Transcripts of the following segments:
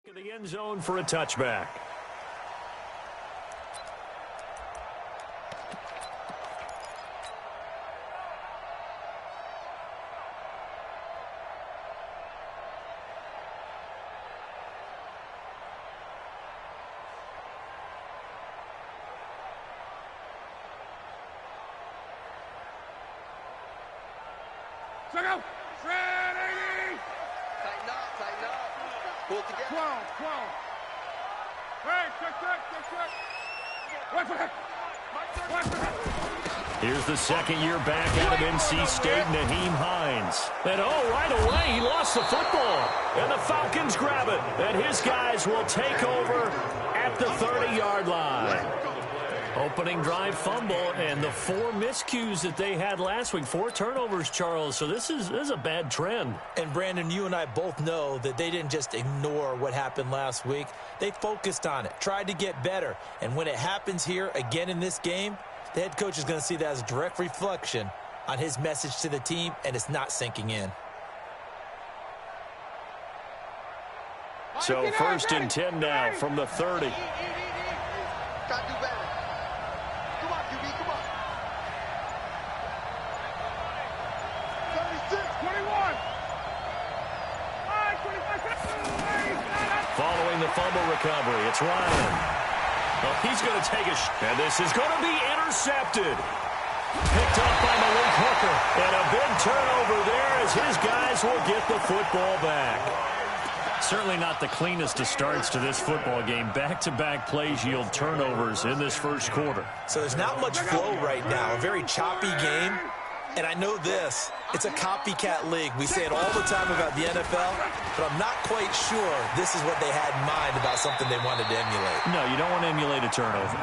In the end zone for a touchback. Check out. Ready. Tighten up. Pull it together. 12. Hey, check. Watch it. Here's the second year back out of NC State, Nyheim Hines. And right away, he lost the football. And the Falcons grab it. And his guys will take over at the 30-yard line. Opening drive fumble, and the 4 miscues that they had last week, 4 turnovers, Charles. So this is a bad trend. And, Brandon, you and I both know that they didn't just ignore what happened last week. They focused on it, tried to get better. And when it happens here again in this game, the head coach is going to see that as a direct reflection on his message to the team, and it's not sinking in. So 1st and 10 now from the 30. Gotta do better. Come on, QB, come on. 76, 21. Following the fumble recovery, it's Ryan. Well, he's going to take and this is going to be intercepted. Picked up by Malik Hooker. And a big turnover there as his guys will get the football back. Certainly not the cleanest of starts to this football game. Back-to-back plays yield turnovers in this first quarter. So there's not much flow right now. A very choppy game. And I know this. It's a copycat league. We say it all the time about the NFL, but I'm not quite sure this is what they had in mind about something they wanted to emulate. No, you don't want to emulate a turnover.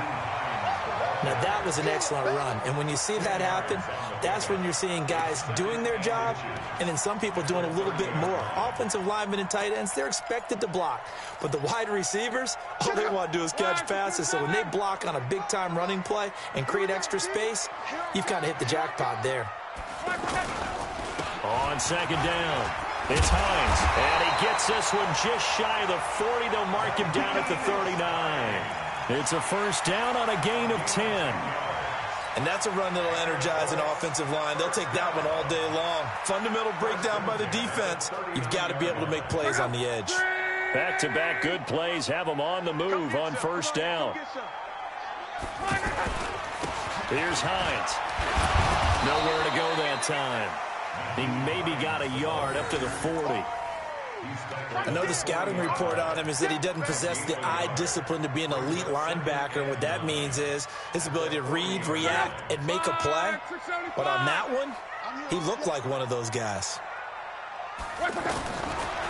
Now, that was an excellent run. And when you see that happen, that's when you're seeing guys doing their job and then some people doing a little bit more. Offensive linemen and tight ends, they're expected to block. But the wide receivers, all they want to do is catch passes. So when they block on a big-time running play and create extra space, you've kind of hit the jackpot there. On 2nd down, it's Hines. And he gets this one just shy of the 40. They'll mark him down at the 39. It's a 1st down on a gain of 10. And that's a run that'll energize an offensive line. They'll take that one all day long. Fundamental breakdown by the defense. You've got to be able to make plays on the edge. Back-to-back good plays have them on the move on 1st down. Here's Hines. Nowhere to go that time. He maybe got a yard up to the 40. I know the scouting report on him is that he doesn't possess the eye discipline to be an elite linebacker. And what that means is his ability to read, react, and make a play. But on that one, he looked like one of those guys.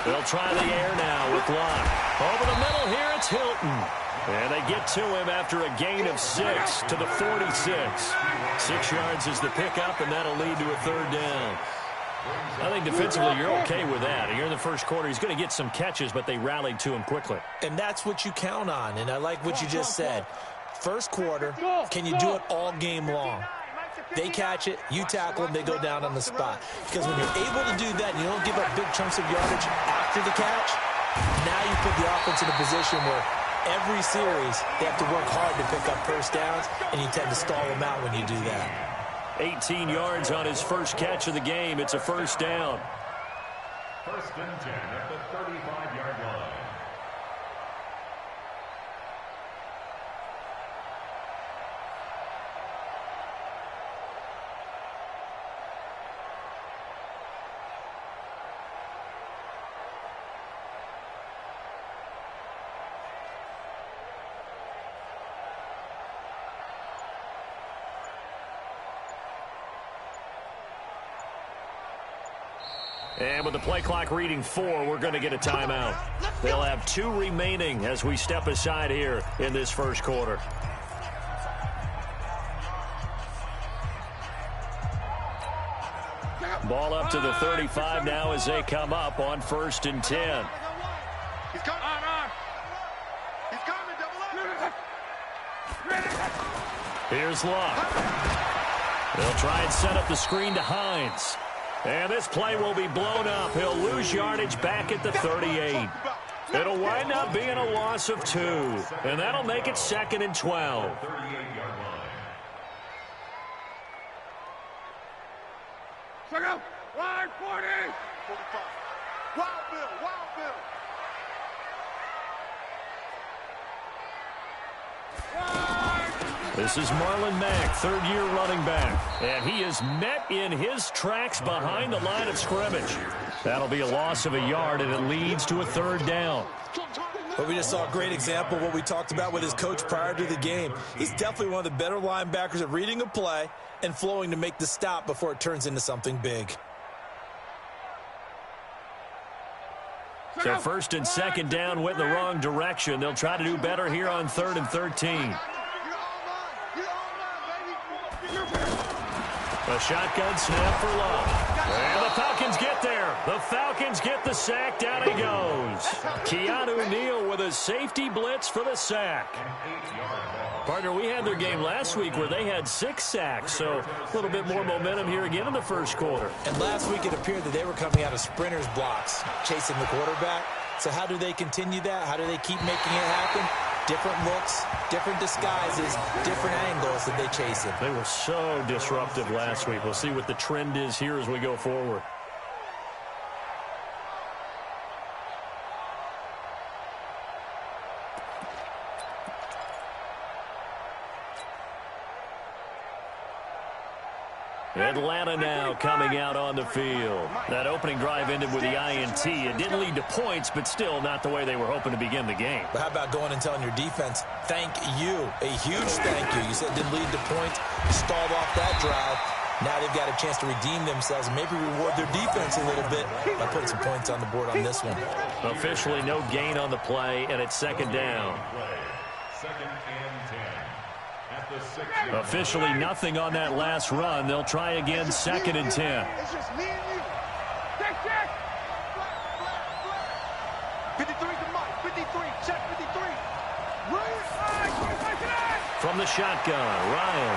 They'll try the air now with Locke. Over the middle here, it's Hilton. And they get to him after a gain of 6 to the 46. 6 yards is the pickup, and that'll lead to a 3rd down. I think defensively you're okay with that. You're in the first quarter. He's going to get some catches, but they rallied to him quickly. And that's what you count on, and I like what you just said. First quarter, can you do it all game long? They catch it, you tackle them, they go down on the spot. Because when you're able to do that and you don't give up big chunks of yardage after the catch, now you put the offense in a position where every series they have to work hard to pick up 1st downs, and you tend to stall them out when you do that. 18 yards on his first catch of the game. It's a 1st down. 1st and 10 at the 35-yard line. And with the play clock reading 4, we're going to get a timeout. They'll have 2 remaining as we step aside here in this first quarter. Ball up to the 35 now as they come up on 1st and 10. He's coming. He's coming. Double up. Here's Locke. They'll try and set up the screen to Hines. And this play will be blown up. He'll lose yardage back at the 38. It'll wind up being a loss of 2, and that'll make it 2nd and 12. 38-yard line. Check out. Line 40. 45. Wild Bill, Wild Bill. This is Marlon Mack, third-year running back, and he is met in his tracks behind the line of scrimmage. That'll be a loss of a yard, and it leads to a 3rd down. But we just saw a great example of what we talked about with his coach prior to the game. He's definitely one of the better linebackers at reading a play and flowing to make the stop before it turns into something big. So 1st and 2nd down went in the wrong direction. They'll try to do better here on 3rd and 13. A shotgun snap for Love. And the Falcons get there. The Falcons get the sack. Down he goes. Keanu Neal with a safety blitz for the sack. Partner, we had their game last week where they had 6 sacks, so a little bit more momentum here again in the first quarter. And last week it appeared that they were coming out of sprinters blocks, chasing the quarterback. So how do they continue that? How do they keep making it happen? Different looks, different disguises, different angles that they chase it. They were so disruptive last week. We'll see what the trend is here as we go forward. Atlanta now coming out on the field. That opening drive ended with the INT. It didn't lead to points, but still not the way they were hoping to begin the game. But how about going and telling your defense, thank you, a huge thank you. You said it didn't lead to points. You stalled off that drive. Now they've got a chance to redeem themselves and maybe reward their defense a little bit by putting some points on the board on this one. Officially no gain on the play, and it's 2nd down. 2nd and 10. Officially nothing on that last run. They'll try again, 2nd and 10. It's just me and you. Check. 53 to Mike. 53. Check 53. From the shotgun, Ryan.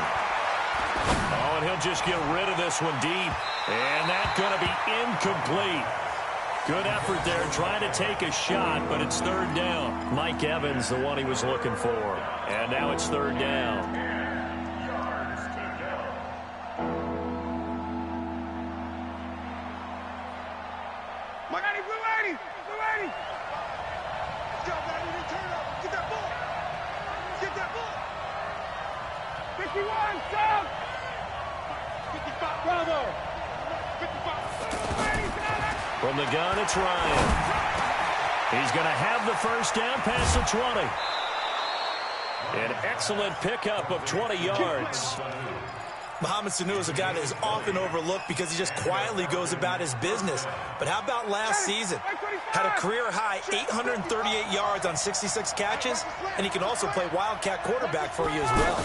Oh, and he'll just get rid of this one deep. And that's going to be incomplete. Good effort there, trying to take a shot, but it's 3rd down. Mike Evans, the one he was looking for. And now it's 3rd down. Blue 80. Go, man, you turn up. Get that ball. Get that ball. 51, stop. 55. Bravo. 55. From the gun, it's Ryan. He's going to have the 1st down past the 20. An excellent pickup of 20 yards. Mohamed Sanu is a guy that is often overlooked because he just quietly goes about his business. But how about last season? Had a career-high 838 yards on 66 catches, and he can also play wildcat quarterback for you as well.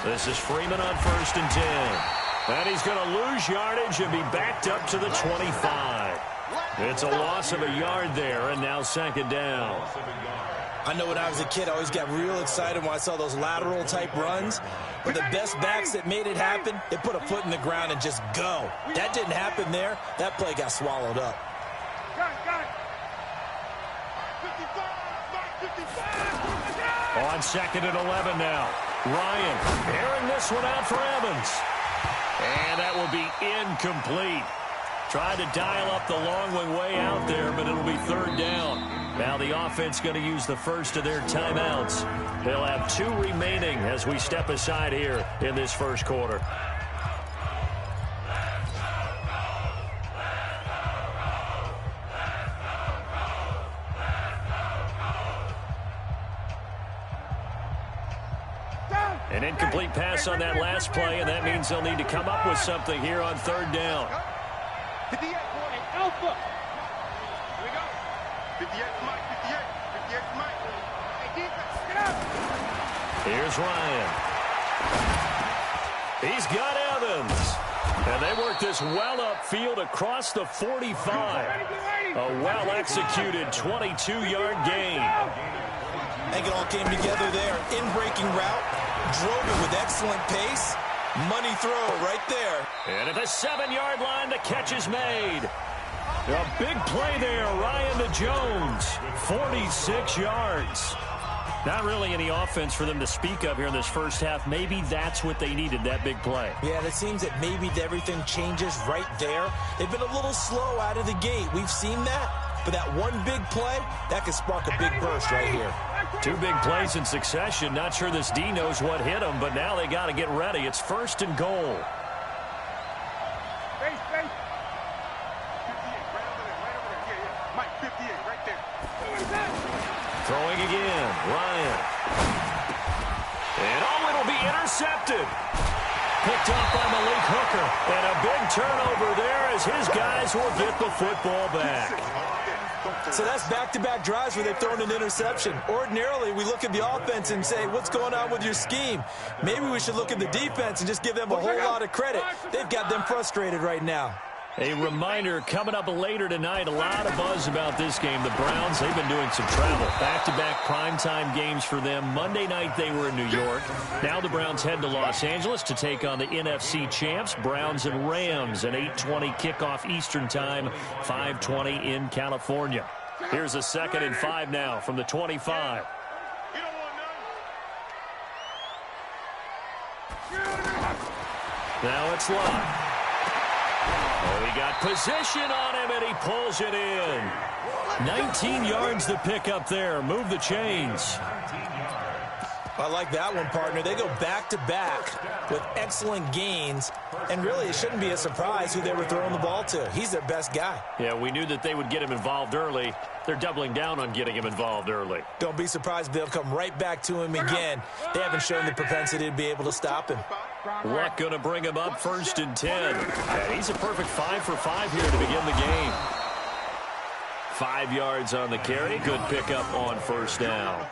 This is Freeman on 1st and 10. And he's going to lose yardage and be backed up to the 25. It's a loss of a yard there, and now 2nd down. I know when I was a kid, I always got real excited when I saw those lateral-type runs. But the best backs that made it happen, they put a foot in the ground and just go. That didn't happen there. That play got swallowed up. Got it. 55. On 2nd and 11 now. Ryan airing this one out for Evans. And that will be incomplete. Tried to dial up the long one way out there, but it'll be 3rd down. Now the offense going to use the first of their timeouts. They'll have 2 remaining as we step aside here in this first quarter. An incomplete pass on that last play, and that means they'll need to come up with something here on 3rd down. 58, Alpha. Here we go. 58 Mike. 58 Mike. Hey, defense, get up. Here's Ryan. He's got Evans. And they work this well upfield across the 45. A well-executed 22-yard gain. I think it all came together there. In-breaking route, drove it with excellent pace. Money throw right there. And at the 7-yard line, the catch is made. A big play there, Ryan to Jones, 46 yards. Not really any offense for them to speak of here in this first half. Maybe that's what they needed, that big play. Yeah, and it seems that maybe everything changes right there. They've been a little slow out of the gate. We've seen that. But that one big play, that could spark a big burst right here. Two big plays in succession. Not sure this D knows what hit them, but now they got to get ready. It's first and goal. Face, face. 58, right over there. Mike, 58, right there. Throwing again, Ryan. And it'll be intercepted. Picked up by Malik Hooker. And a big turnover there as his guys will get the football back. So that's back-to-back drives where they've thrown an interception. Ordinarily, we look at the offense and say, what's going on with your scheme? Maybe we should look at the defense and just give them a whole lot of credit. They've got them frustrated right now. A reminder, coming up later tonight, a lot of buzz about this game. The Browns, they've been doing some travel. Back-to-back primetime games for them. Monday night, they were in New York. Now the Browns head to Los Angeles to take on the NFC champs, Browns and Rams, an 8:20 kickoff Eastern time, 5:20 in California. Here's a 2nd and 5 now from the 25. Now it's Locke. Oh, he got position on him, and he pulls it in. 19 yards to pick up there. Move the chains. I like that one, partner. They go back-to-back with excellent gains, and really it shouldn't be a surprise who they were throwing the ball to. He's their best guy. Yeah, we knew that they would get him involved early. They're doubling down on getting him involved early. Don't be surprised if they'll come right back to him again. They haven't shown the propensity to be able to stop him. Luck going to bring him up 1st and 10. Yeah, he's a perfect 5 for 5 here to begin the game. 5 yards on the carry. Good pickup on 1st down.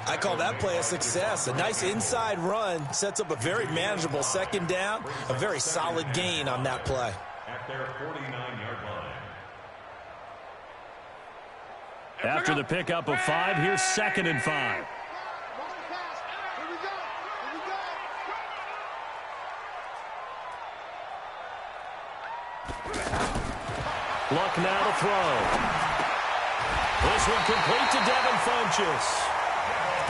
I call that play a success. A nice inside run sets up a very manageable 2nd down. A very solid gain on that play. At their 49-yard line. After the pickup of 5, here's 2nd and 5. Luck now to throw. This one complete to Devin Funchess.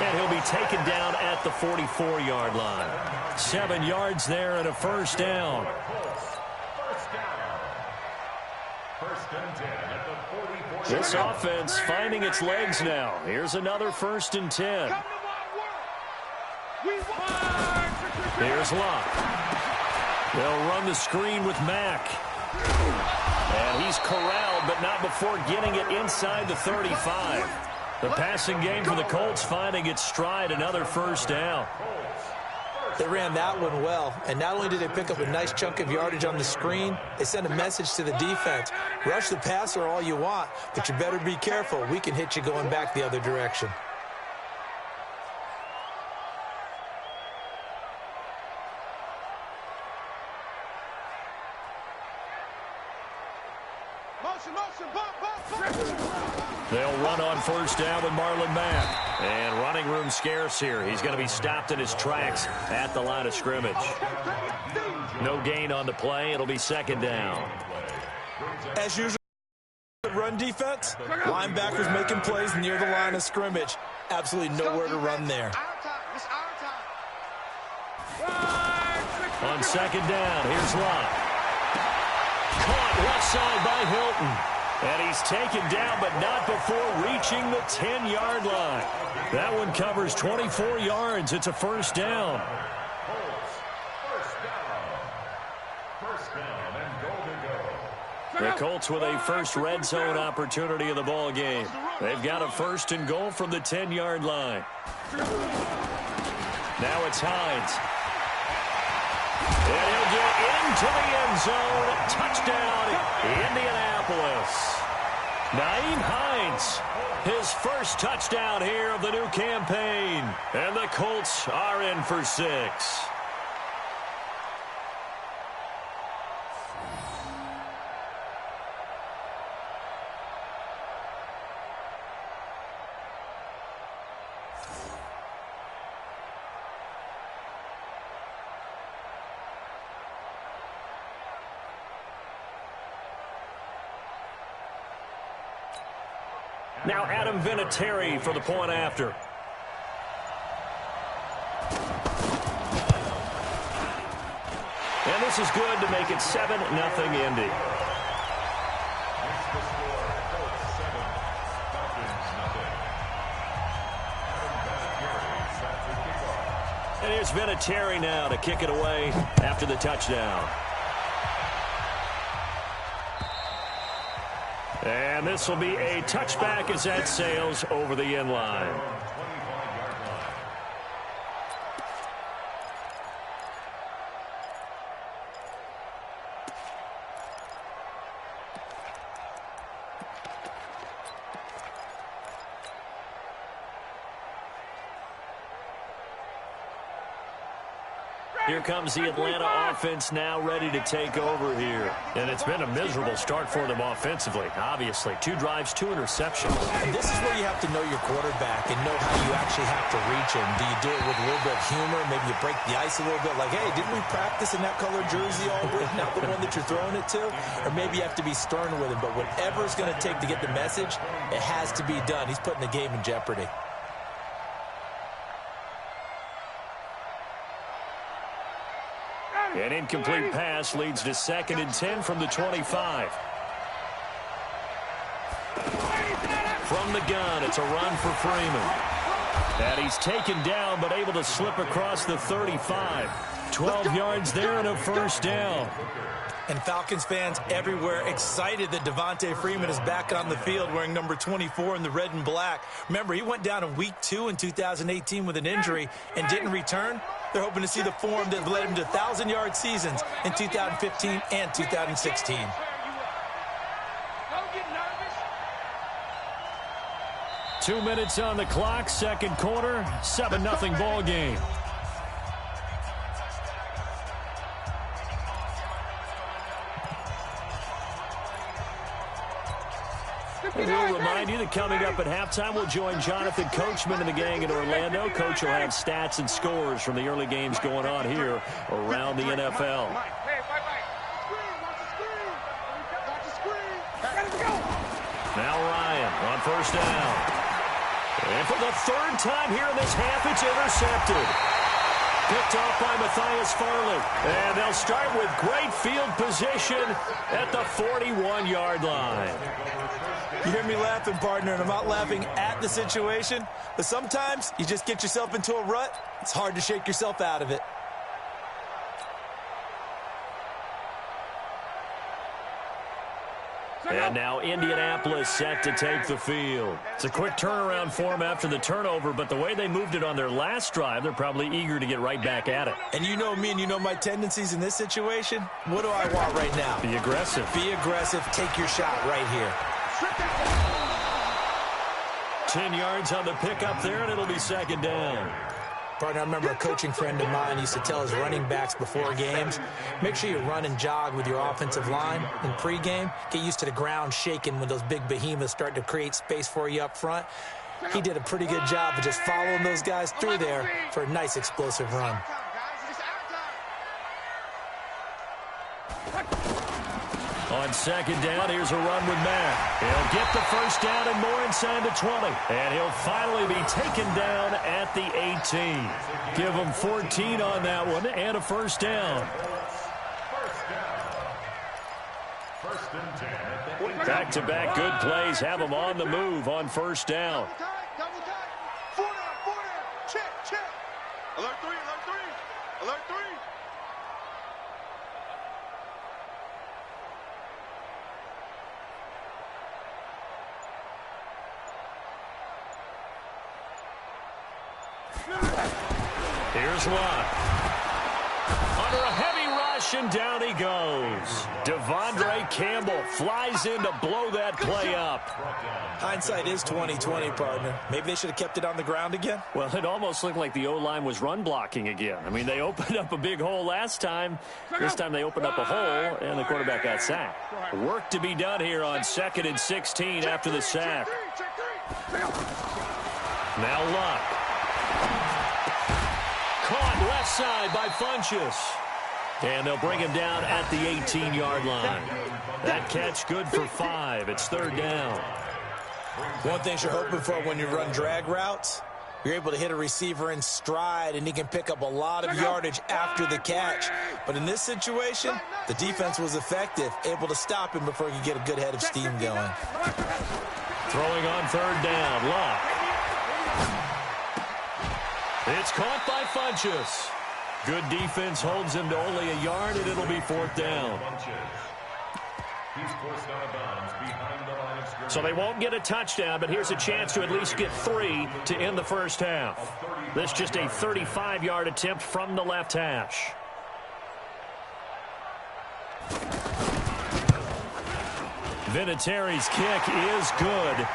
And he'll be taken down at the 44-yard line. 7 yards there and a 1st down. First and 10 at the 44. This offense finding its legs now. Here's another 1st and 10. Here's Locke. They'll run the screen with Mack. And he's corralled, but not before getting it inside the 35. The passing game for the Colts finding its stride, another 1st down. They ran that one well, and not only did they pick up a nice chunk of yardage on the screen, they sent a message to the defense. Rush the passer all you want, but you better be careful. We can hit you going back the other direction. They'll run on 1st down with Marlon Mack. And running room scarce here. He's going to be stopped in his tracks at the line of scrimmage. No gain on the play. It'll be 2nd down. As usual, run defense, linebackers making plays near the line of scrimmage. Absolutely nowhere to run there. On 2nd down, here's Locke. Caught left side by Hilton. And he's taken down, but not before reaching the 10-yard line. That one covers 24 yards. It's a 1st down. First down and goal to go. The Colts with a first red zone opportunity in the ball game. They've got a 1st and goal from the 10-yard line. Now it's Hines. And he'll get into the end zone. Touchdown, Indianapolis. Nyheim Hines, his first touchdown here of the new campaign. And the Colts are in for 6. Now Adam Vinatieri for the point after. And this is good to make it 7-0 Indy. And here's Vinatieri now to kick it away after the touchdown. And this will be a touchback as that sails over the end line. Here comes the Atlanta offense now ready to take over here. And it's been a miserable start for them offensively, obviously. 2 drives, 2 interceptions. And this is where you have to know your quarterback and know how you actually have to reach him. Do you do it with a little bit of humor? Maybe you break the ice a little bit like, hey, didn't we practice in that color jersey all week? Not the one that you're throwing it to? Or maybe you have to be stern with him. But whatever it's going to take to get the message, it has to be done. He's putting the game in jeopardy. An incomplete pass leads to 2nd and 10 from the 25. From the gun, it's a run for Freeman. And he's taken down, but able to slip across the 35. 12 yards there and a first down. And Falcons fans everywhere excited that Devontae Freeman is back on the field wearing number 24 in the red and black. Remember, he went down in week 2 in 2018 with an injury and didn't return. They're hoping to see the form that led him to 1,000-yard seasons in 2015 and 2016. 2 minutes on the clock, second quarter, 7-0 ball game. And we'll remind you that coming up at halftime, we'll join Jonathan Coachman and the gang in Orlando. Coach will have stats and scores from the early games going on here around the NFL. Now Ryan on first down. And for the 3rd time here in this half, it's intercepted. Picked off by Matthias Farley. And they'll start with great field position at the 41-yard line. You hear me laughing, partner, and I'm not laughing at the situation, but sometimes you just get yourself into a rut. It's hard to shake yourself out of it. And now Indianapolis set to take the field. It's a quick turnaround for them after the turnover, but the way they moved it on their last drive, they're probably eager to get right back at it. And you know me and you know my tendencies in this situation. What do I want right now? Be aggressive. Be aggressive. Take your shot right here. 10 yards on the pickup there, and it'll be 2nd down. Partner, I remember a coaching friend of mine used to tell his running backs before games, make sure you run and jog with your offensive line in pregame. Get used to the ground shaking when those big behemoths start to create space for you up front. He did a pretty good job of just following those guys through there for a nice explosive run. On 2nd down, here's a run with Matt. He'll get the first down and more inside the 20. And he'll finally be taken down at the 18. Give him 14 on that one and a first down. Back-to-back good plays have him on the move on first down. Double time. 4 down. Check. Alert 3. Alert 3. Here's one. Under a heavy rush, and down he goes. Devondre Campbell flies in to blow that play up. Hindsight is 20/20, partner. Maybe they should have kept it on the ground again. Well, it almost looked like the O-line was run blocking again. I mean, they opened up a big hole last time. This time they opened up a hole, and the quarterback got sacked. Work to be done here on 2nd and 16 after the sack. Now Luck. Caught left side by Funchess. And they'll bring him down at the 18-yard line. That catch good for 5. It's 3rd down. One thing you're hoping for when you run drag routes, you're able to hit a receiver in stride, and he can pick up a lot of yardage after the catch. But in this situation, the defense was effective, able to stop him before he could get a good head of steam going. Throwing on third down, Luck. It's caught by Funchess. Good defense holds him to only a yard, and it'll be fourth down. He's forced out of bounds behind the line of scrimmage. So they won't get a touchdown, but here's a chance to at least get 3 to end the first half. This just a 35-yard attempt from the left hash. Vinatieri's kick is good.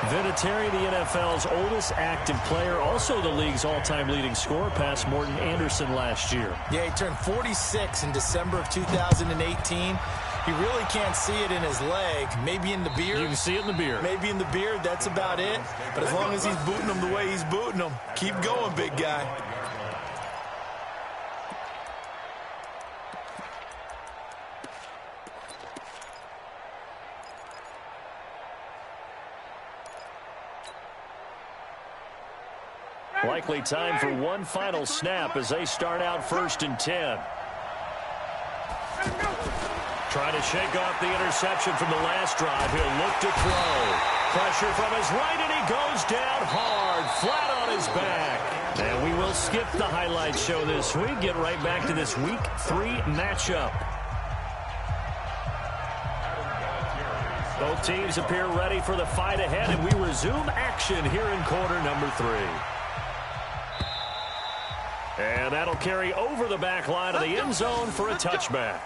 Vinatieri, the NFL's oldest active player, also the league's all-time leading scorer, past Morton Anderson last year. Yeah, he turned 46 in December of 2018. He really can't see it in his leg. Maybe in the beard. You can see it in the beard. Maybe in the beard, that's about it. But as long as he's booting them the way he's booting them, keep going, big guy. Likely time for one final snap as they start out 1st and 10. Trying to shake off the interception from the last drive. He'll look to throw. Pressure from his right, and he goes down hard, flat on his back. And we will skip the highlight show this week. Get right back to this Week 3 matchup. Both teams appear ready for the fight ahead, and we resume action here in quarter number 3. And that'll carry over the back line of the end zone for a touchback.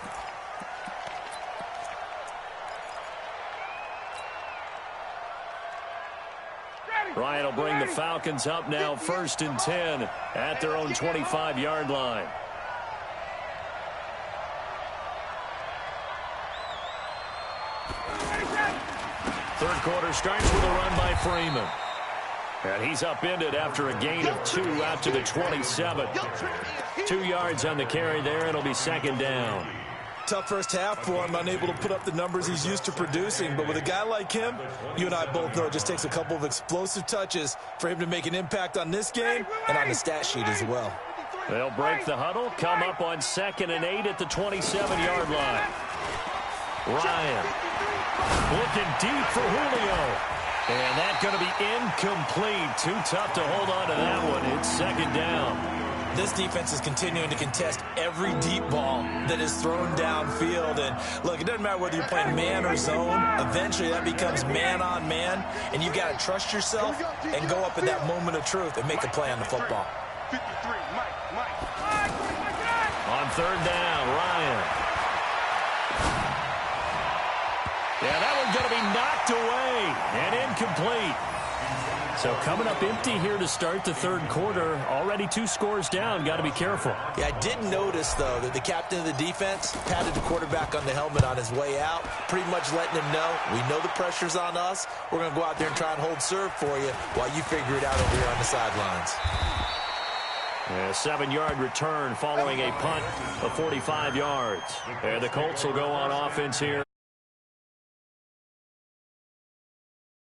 Ryan will bring the Falcons up now 1st and 10 at their own 25-yard line. Third quarter starts with a run by Freeman. And he's upended after a gain of 2 out to the 27. 2 yards on the carry there. It'll be 2nd down. Tough first half for him, unable to put up the numbers he's used to producing. But with a guy like him, you and I both know it just takes a couple of explosive touches for him to make an impact on this game and on the stat sheet as well. They'll break the huddle, come up on 2nd and 8 at the 27-yard line. Ryan looking deep for Julio. And that's going to be incomplete. Too tough to hold on to that one. It's 2nd down. This defense is continuing to contest every deep ball that is thrown downfield. And, look, it doesn't matter whether you're playing man or zone. Eventually, that becomes man-on-man. And you've got to trust yourself and go up in that moment of truth and make a play on the football. 53, Mike. On 3rd down, Ryan. Yeah, that one's going to be knocked away and incomplete. So coming up empty here to start the 3rd quarter. Already 2 scores down. Got to be careful. Yeah, I did notice, though, that the captain of the defense patted the quarterback on the helmet on his way out, pretty much letting him know, we know the pressure's on us. We're going to go out there and try and hold serve for you while you figure it out over here on the sidelines. A 7-yard return following a punt of 45 yards. And the Colts will go on offense here.